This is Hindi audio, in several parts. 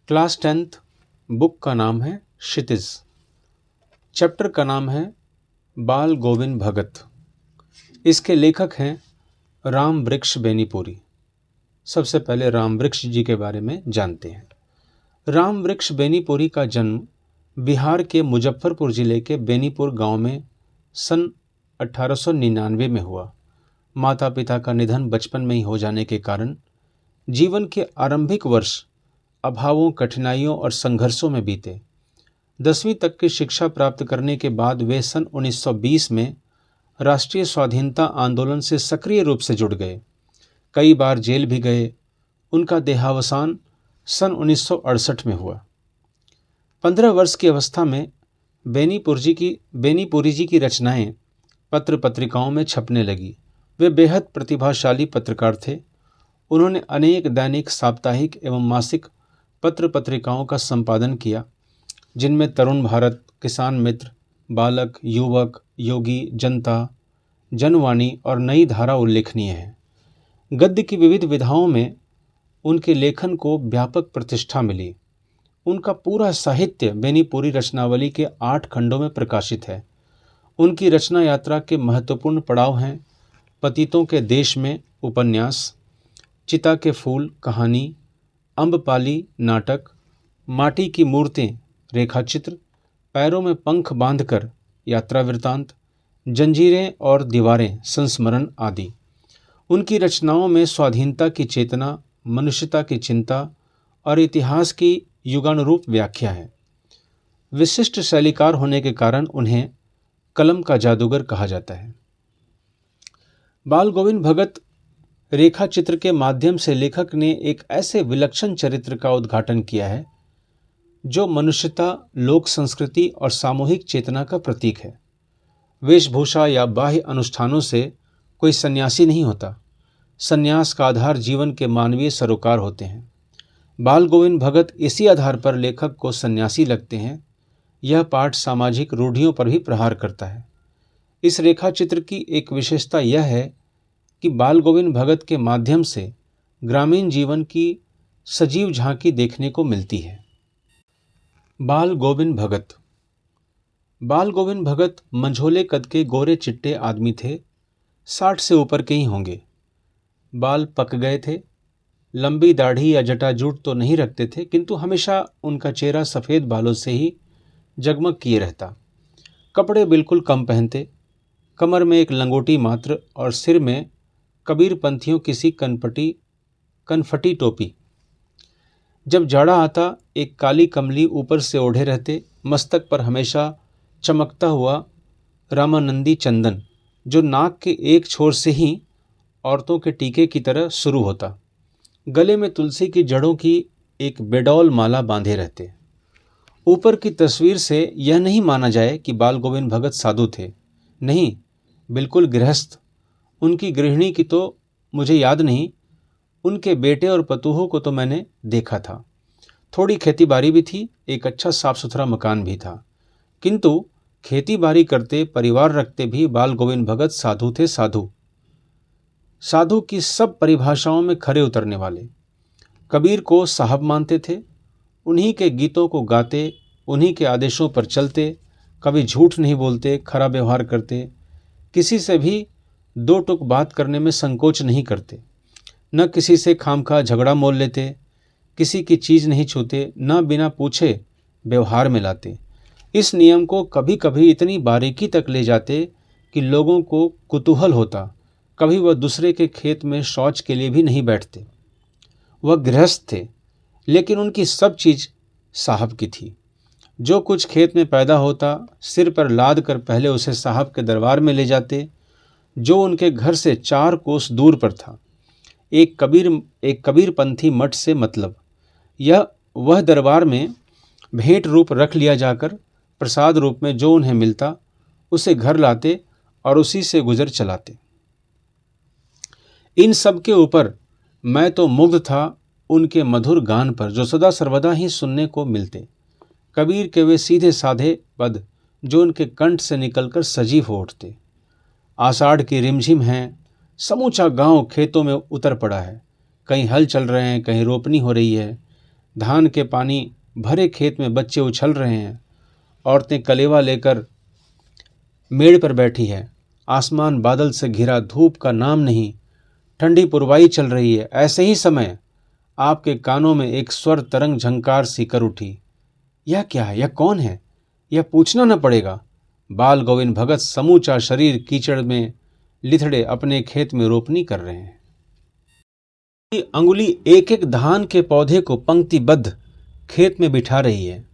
Class 10th। बुक का नाम है क्षितिज। चैप्टर का नाम है बाल गोविंद भगत। इसके लेखक हैं राम वृक्ष बेनीपुरी। सबसे पहले राम वृक्ष जी के बारे में जानते हैं। राम वृक्ष बेनीपुरी का जन्म बिहार के मुजफ्फरपुर जिले के बेनीपुर गांव में सन 1899 में हुआ। माता पिता का निधन बचपन में ही हो जाने के कारण जीवन के आरंभिक वर्ष अभावों, कठिनाइयों और संघर्षों में बीते। 10वीं तक की शिक्षा प्राप्त करने के बाद वे सन 1920 में राष्ट्रीय स्वाधीनता आंदोलन से सक्रिय रूप से जुड़ गए। कई बार जेल भी गए। उनका देहावसान सन 1968 में हुआ। 15 वर्ष की अवस्था में बेनीपुरी जी की रचनाएं पत्र पत्रिकाओं में छपने लगी। वे बेहद प्रतिभाशाली पत्रकार थे। उन्होंने अनेक दैनिक, साप्ताहिक एवं मासिक पत्र पत्रिकाओं का संपादन किया, जिनमें तरुण भारत, किसान मित्र, बालक, युवक, योगी, जनता, जनवाणी और नई धारा उल्लेखनीय है। गद्य की विविध विधाओं में उनके लेखन को व्यापक प्रतिष्ठा मिली। उनका पूरा साहित्य बेनीपुरी रचनावली के 8 खंडों में प्रकाशित है। उनकी रचना यात्रा के महत्वपूर्ण पड़ाव हैं पतितों के देश में उपन्यास, चिता के फूल कहानी, अम्बपाली नाटक, माटी की मूर्तें रेखाचित्र, पैरों में पंख बांधकर यात्रा वृत्तांत, जंजीरें और दीवारें संस्मरण आदि। उनकी रचनाओं में स्वाधीनता की चेतना, मनुष्यता की चिंता और इतिहास की युगानुरूप व्याख्या है। विशिष्ट शैलीकार होने के कारण उन्हें कलम का जादूगर कहा जाता है। बाल गोविंद भगत रेखा चित्र के माध्यम से लेखक ने एक ऐसे विलक्षण चरित्र का उद्घाटन किया है जो मनुष्यता, लोक संस्कृति और सामूहिक चेतना का प्रतीक है। वेशभूषा या बाह्य अनुष्ठानों से कोई सन्यासी नहीं होता। सन्यास का आधार जीवन के मानवीय सरोकार होते हैं। बाल गोविंद भगत इसी आधार पर लेखक को सन्यासी लगते हैं। यह पाठ सामाजिक रूढ़ियों पर भी प्रहार करता है। इस रेखा चित्र की एक विशेषता यह है कि बाल गोविंद भगत के माध्यम से ग्रामीण जीवन की सजीव झांकी देखने को मिलती है। बाल गोविंद भगत। बाल गोविंद भगत मंझोले कद के गोरे चिट्टे आदमी थे। 60 से ऊपर के ही होंगे। बाल पक गए थे। लंबी दाढ़ी या जटाजूट तो नहीं रखते थे, किंतु हमेशा उनका चेहरा सफ़ेद बालों से ही जगमग किए रहता। कपड़े बिल्कुल कम पहनते। कमर में एक लंगोटी मात्र और सिर में कबीर पंथियों किसी कनफटी टोपी। जब जाड़ा आता एक काली कमली ऊपर से ओढ़े रहते। मस्तक पर हमेशा चमकता हुआ रामानंदी चंदन, जो नाक के एक छोर से ही औरतों के टीके की तरह शुरू होता। गले में तुलसी की जड़ों की एक बेडौल माला बांधे रहते। ऊपर की तस्वीर से यह नहीं माना जाए कि बाल गोविंद भगत साधु थे। नहीं, बिल्कुल गृहस्थ। उनकी गृहिणी की तो मुझे याद नहीं, उनके बेटे और पतोहों को तो मैंने देखा था। थोड़ी खेती बाड़ी भी थी, एक अच्छा साफ सुथरा मकान भी था। किंतु खेती बाड़ी करते, परिवार रखते भी बाल गोविंद भगत साधु थे। साधु की सब परिभाषाओं में खरे उतरने वाले। कबीर को साहब मानते थे। उन्हीं के गीतों को गाते, उन्हीं के आदेशों पर चलते। कभी झूठ नहीं बोलते, खरा व्यवहार करते। किसी से भी 2 टुक बात करने में संकोच नहीं करते। न किसी से खामखा झगड़ा मोल लेते। किसी की चीज़ नहीं छूते, न बिना पूछे व्यवहार में लाते। इस नियम को कभी कभी इतनी बारीकी तक ले जाते कि लोगों को कुतूहल होता। कभी वह दूसरे के खेत में शौच के लिए भी नहीं बैठते। वह गृहस्थ थे, लेकिन उनकी सब चीज़ साहब की थी। जो कुछ खेत में पैदा होता, सिर पर लाद कर पहले उसे साहब के दरबार में ले जाते, जो उनके घर से 4 कोस दूर पर था। एक कबीरपंथी मठ से मतलब। यह वह दरबार में भेंट रूप रख लिया जाकर प्रसाद रूप में जो उन्हें मिलता उसे घर लाते और उसी से गुजर चलाते। इन सब के ऊपर मैं तो मुग्ध था उनके मधुर गान पर, जो सदा सर्वदा ही सुनने को मिलते। कबीर के वे सीधे साधे पद जो उनके कंठ से निकलकर सजीव हो उठते। आषाढ़ की रिमझिम है, समूचा गांव खेतों में उतर पड़ा है। कहीं हल चल रहे हैं, कहीं रोपनी हो रही है। धान के पानी भरे खेत में बच्चे उछल रहे हैं। औरतें कलेवा लेकर मेड़ पर बैठी है। आसमान बादल से घिरा, धूप का नाम नहीं, ठंडी पुरवाई चल रही है। ऐसे ही समय आपके कानों में एक स्वर तरंग झंकार सी कर उठी। यह क्या है? यह कौन है? यह पूछना न पड़ेगा। बाल गोविंद भगत समूचा शरीर कीचड़ में लिथड़े अपने खेत में रोपनी कर रहे हैं। अंगुली एक एक धान के पौधे को पंक्तिबद्ध खेत में बिठा रही है।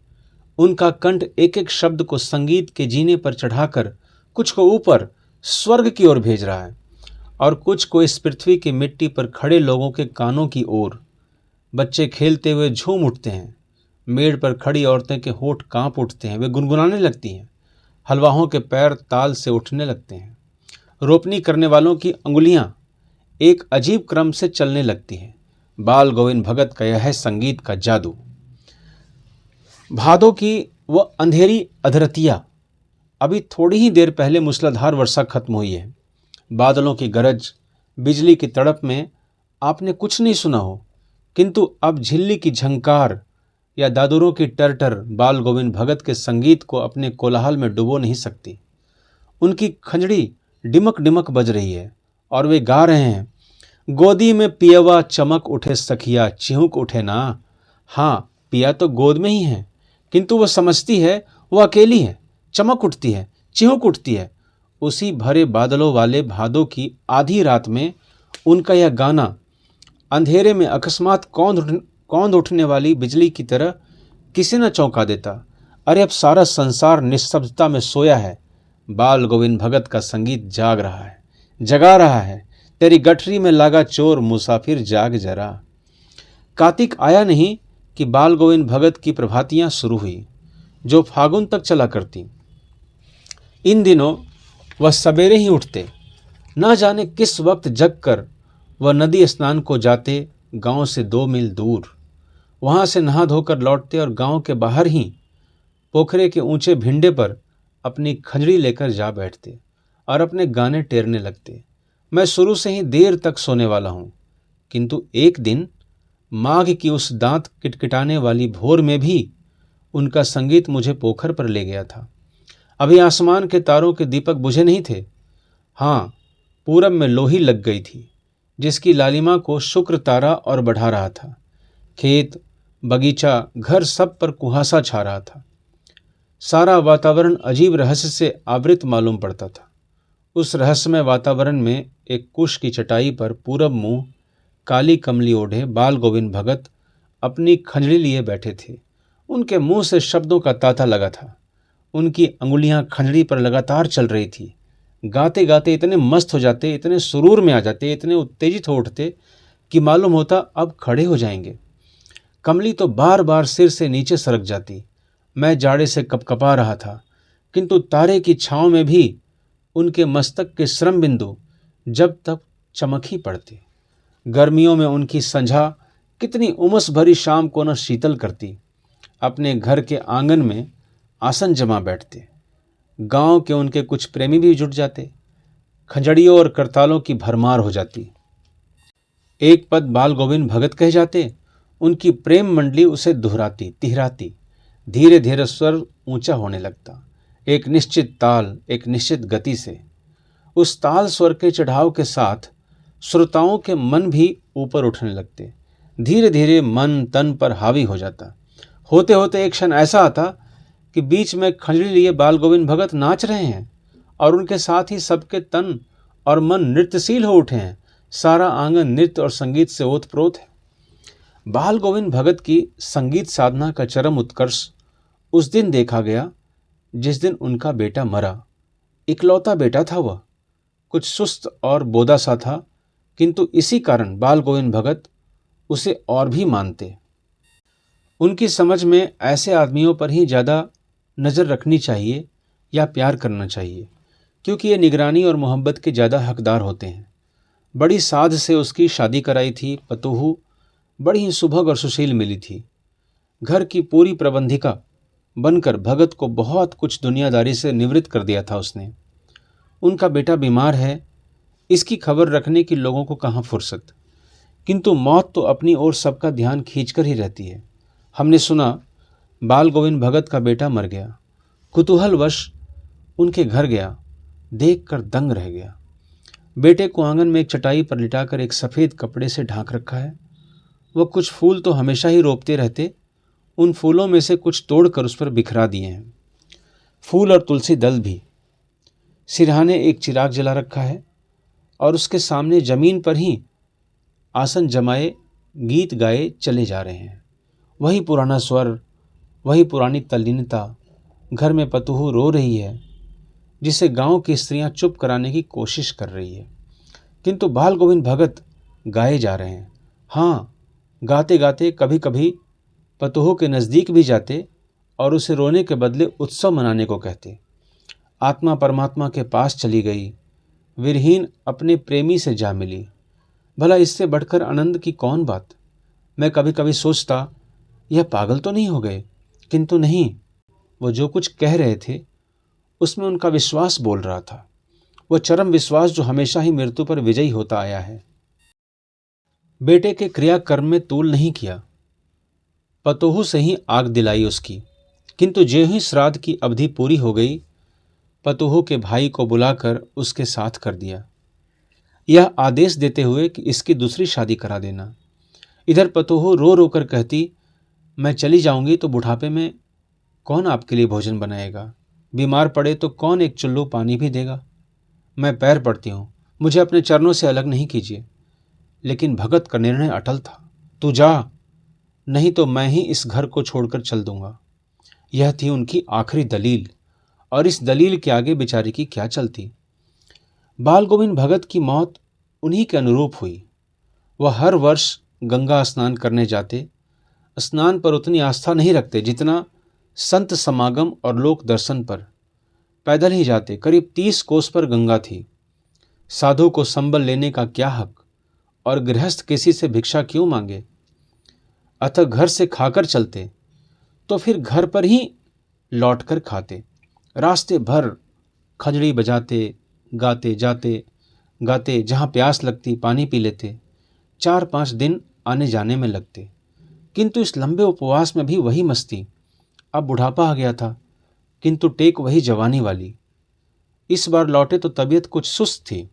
उनका कंठ एक एक शब्द को संगीत के जीने पर चढ़ाकर कुछ को ऊपर स्वर्ग की ओर भेज रहा है और कुछ को इस पृथ्वी की मिट्टी पर खड़े लोगों के कानों की ओर। बच्चे खेलते हुए झूम उठते हैं। मेड़ पर खड़ी औरतें के होठ कांप उठते हैं। वे गुनगुनाने लगती हैं। हलवाहों के पैर ताल से उठने लगते हैं। रोपनी करने वालों की अंगुलियां एक अजीब क्रम से चलने लगती हैं। बाल गोविंद भगत का यह है संगीत का जादू। भादों की वह अंधेरी अधरतिया। अभी थोड़ी ही देर पहले मूसलाधार वर्षा खत्म हुई है। बादलों की गरज, बिजली की तड़प में आपने कुछ नहीं सुना हो, किंतु अब झिल्ली की झंकार या दादुरों की टरटर बाल गोविंद भगत के संगीत को अपने कोलाहल में डुबो नहीं सकती। उनकी खंजड़ी डिमक डिमक बज रही है और वे गा रहे हैं, गोदी में पियवा चमक उठे सखिया चिहुक उठे ना। हाँ, पिया तो गोद में ही है, किंतु वह समझती है वह अकेली है। चमक उठती है, चिहुक उठती है। उसी भरे बादलों वाले भादों की आधी रात में उनका यह गाना अंधेरे में अकस्मात कौंध उठने वाली बिजली की तरह किसे न चौंका देता। अरे अब सारा संसार निस्तब्धता में सोया है। बाल गोविंद भगत का संगीत जाग रहा है, जगा रहा है। तेरी गठरी में लागा चोर मुसाफिर जाग जरा। कार्तिक आया नहीं कि बाल गोविंद भगत की प्रभातियां शुरू हुई, जो फागुन तक चला करती। इन दिनों वह सवेरे ही उठते, न जाने किस वक्त जगकर वह नदी स्नान को जाते। गांव से 2 मील दूर वहां से नहा धोकर लौटते और गांव के बाहर ही पोखरे के ऊंचे भिंडे पर अपनी खंजड़ी लेकर जा बैठते और अपने गाने टेरने लगते। मैं शुरू से ही देर तक सोने वाला हूं, किंतु एक दिन माघ की उस दांत किटकिटाने वाली भोर में भी उनका संगीत मुझे पोखर पर ले गया था। अभी आसमान के तारों के दीपक बुझे नहीं थे। हाँ, पूरब में लोही लग गई थी, जिसकी लालिमा को शुक्र तारा और बढ़ा रहा था। खेत, बगीचा, घर सब पर कुहासा छा रहा था। सारा वातावरण अजीब रहस्य से आवृत मालूम पड़ता था। उस रहस्यमय वातावरण में एक कुश की चटाई पर पूरब मुंह, काली कमली ओढ़े बाल गोविंद भगत अपनी खंजड़ी लिए बैठे थे। उनके मुंह से शब्दों का तांता लगा था। उनकी अंगुलियां खंजड़ी पर लगातार चल रही थी। गाते गाते इतने मस्त हो जाते, इतने सुरूर में आ जाते, इतने उत्तेजित हो उठते कि मालूम होता अब खड़े हो जाएंगे। कमली तो बार बार सिर से नीचे सरक जाती। मैं जाड़े से कपकपा रहा था, किंतु तारे की छांव में भी उनके मस्तक के श्रम बिंदु जब तक चमक ही पड़ते। गर्मियों में उनकी संझा कितनी उमस भरी शाम को न शीतल करती। अपने घर के आंगन में आसन जमा बैठते। गांव के उनके कुछ प्रेमी भी जुट जाते। खंजड़ियों और करतालों की भरमार हो जाती। एक पद बाल गोविंद भगत कह जाते। उनकी प्रेम मंडली उसे दोहराती, तिहराती। धीरे धीरे स्वर ऊंचा होने लगता, एक निश्चित ताल, एक निश्चित गति से। उस ताल स्वर के चढ़ाव के साथ श्रोताओं के मन भी ऊपर उठने लगते। धीरे धीरे मन तन पर हावी हो जाता। होते होते एक क्षण ऐसा आता कि बीच में खंजड़ी लिए बाल गोविंद भगत नाच रहे हैं और उनके साथ ही सबके तन और मन नृत्यशील हो उठे हैं। सारा आंगन नृत्य और संगीत से ओतप्रोत है। बाल गोविंद भगत की संगीत साधना का चरम उत्कर्ष उस दिन देखा गया जिस दिन उनका बेटा मरा। इकलौता बेटा था वह, कुछ सुस्त और बोदा सा था, किंतु इसी कारण बाल गोविंद भगत उसे और भी मानते। उनकी समझ में ऐसे आदमियों पर ही ज़्यादा नज़र रखनी चाहिए या प्यार करना चाहिए, क्योंकि ये निगरानी और मोहब्बत के ज़्यादा हकदार होते हैं। बड़ी साध से उसकी शादी कराई थी। पतोहू बड़ी ही सुभग और सुशील मिली थी। घर की पूरी प्रबंधिका बनकर भगत को बहुत कुछ दुनियादारी से निवृत्त कर दिया था उसने। उनका बेटा बीमार है, इसकी खबर रखने की लोगों को कहाँ फुर्सत, किंतु मौत तो अपनी ओर सबका ध्यान खींचकर ही रहती है। हमने सुना बाल गोविंद भगत का बेटा मर गया। कुतूहलवश उनके घर गया, देखकर दंग रह गया। बेटे को आंगन में एक चटाई पर लिटाकर एक सफ़ेद कपड़े से ढांक रखा है। वह कुछ फूल तो हमेशा ही रोपते रहते, उन फूलों में से कुछ तोड़कर उस पर बिखरा दिए हैं, फूल और तुलसी दल भी। सिरहाने एक चिराग जला रखा है और उसके सामने जमीन पर ही आसन जमाए गीत गाए चले जा रहे हैं। वही पुराना स्वर, वही पुरानी तल्लीनता। घर में पतोहू रो रही है, जिसे गांव की स्त्रियां चुप कराने की कोशिश कर रही है, किंतु बाल गोविंद भगत गाए जा रहे हैं। हाँ, गाते गाते कभी कभी पतोहू के नज़दीक भी जाते और उसे रोने के बदले उत्सव मनाने को कहते। आत्मा परमात्मा के पास चली गई, विरहीन अपने प्रेमी से जा मिली। भला इससे बढ़कर आनंद की कौन बात। मैं कभी कभी सोचता, यह पागल तो नहीं हो गए, किंतु नहीं, वो जो कुछ कह रहे थे उसमें उनका विश्वास बोल रहा था, वह चरम विश्वास जो हमेशा ही मृत्यु पर विजयी होता आया है। बेटे के क्रियाकर्म में तूल नहीं किया, पतोहू से ही आग दिलाई उसकी, किंतु ज्यों ही श्राद्ध की अवधि पूरी हो गई, पतोहू के भाई को बुलाकर उसके साथ कर दिया, यह आदेश देते हुए कि इसकी दूसरी शादी करा देना। इधर पतोहू रो रो कर कहती, मैं चली जाऊंगी तो बुढ़ापे में कौन आपके लिए भोजन बनाएगा, बीमार पड़े तो कौन एक चुल्लू पानी भी देगा। मैं पैर पड़ती हूँ, मुझे अपने चरणों से अलग नहीं कीजिए। लेकिन भगत का निर्णय अटल था, तू जा, नहीं तो मैं ही इस घर को छोड़कर चल दूंगा। यह थी उनकी आखिरी दलील, और इस दलील के आगे बेचारी की क्या चलती। बाल गोविंद भगत की मौत उन्हीं के अनुरूप हुई। वह हर वर्ष गंगा स्नान करने जाते। स्नान पर उतनी आस्था नहीं रखते जितना संत समागम और लोक दर्शन पर। पैदल ही जाते, करीब 30 कोस पर गंगा थी। साधु को संबल लेने का क्या हक, और गृहस्थ किसी से भिक्षा क्यों मांगे। अतः घर से खाकर चलते तो फिर घर पर ही लौटकर खाते। रास्ते भर खजड़ी बजाते, गाते जाते, गाते जहाँ प्यास लगती पानी पी लेते। 4-5 दिन आने जाने में लगते, किंतु इस लंबे उपवास में भी वही मस्ती। अब बुढ़ापा आ गया था, किंतु टेक वही जवानी वाली। इस बार लौटे तो तबीयत कुछ सुस्त थी।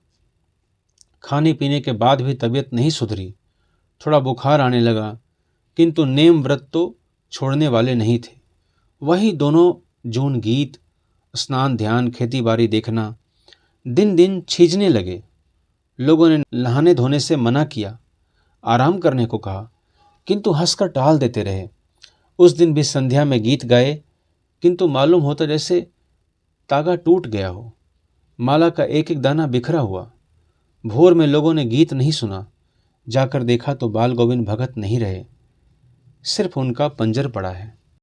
खाने पीने के बाद भी तबीयत नहीं सुधरी। थोड़ा बुखार आने लगा, किंतु नेम व्रत तो छोड़ने वाले नहीं थे। वही दोनों जून गीत, स्नान ध्यान, खेती बाड़ी देखना। दिन दिन छीजने लगे। लोगों ने नहाने धोने से मना किया, आराम करने को कहा, किंतु हंसकर टाल देते रहे। उस दिन भी संध्या में गीत गाए, किंतु मालूम होता जैसे तागा टूट गया हो, माला का एक एक दाना बिखरा हुआ। भोर में लोगों ने गीत नहीं सुना। जाकर देखा तो बाल गोविंद भगत नहीं रहे, सिर्फ उनका पंजर पड़ा है।